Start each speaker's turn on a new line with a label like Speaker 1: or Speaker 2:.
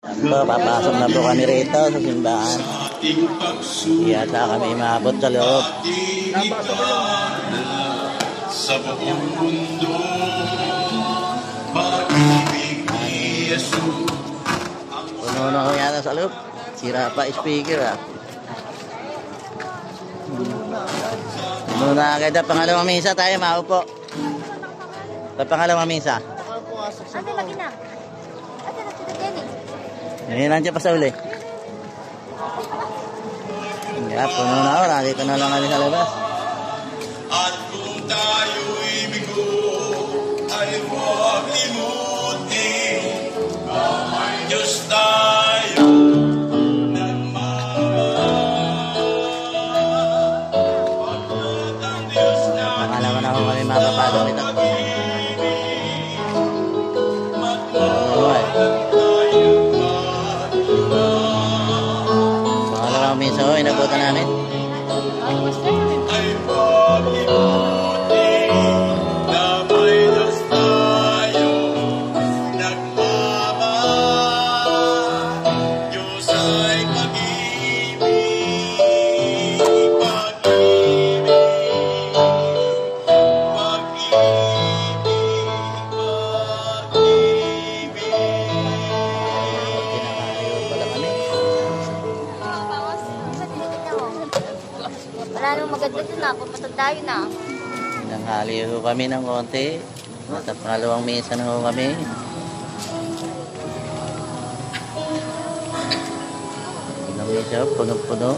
Speaker 1: So, papasok na po kami rito sa simbahan. Yata kami maabot sa loob.
Speaker 2: Sa buong mundo, pag-ibig ni Jesus.
Speaker 1: Puno na ko yata sa loob. Sira pa speaker ah. Puno na agad ang pangalawang misa tayo, maupo. Sa pangalawang misa.
Speaker 3: Ate, lagi na. Ate, nagtitagyan eh.
Speaker 1: Yan lang siya pa sa uli. Kaya puno na ako. Nandito na lang kami sa labas.
Speaker 2: At kung tayo'y bigo, ay huwag limutin, may Diyos tayo nagmamahal. Pagkat ang Diyos na
Speaker 1: Pangalawa na ako kami mapapagod ito. Pangalawang misa ko, inabutan namin.
Speaker 2: ay huwag limutin, na may Diyos tayo nagmamahal. Diyos ay pag-ibig, pag-ibig,
Speaker 1: Kinakariyo pala kami.
Speaker 3: Wala nang maganda dun na. Pumatag tayo na.
Speaker 1: Nanghaliyo kami ng konti. At ang pangalawang misa na ho kami. Ilang misa, puno-puno.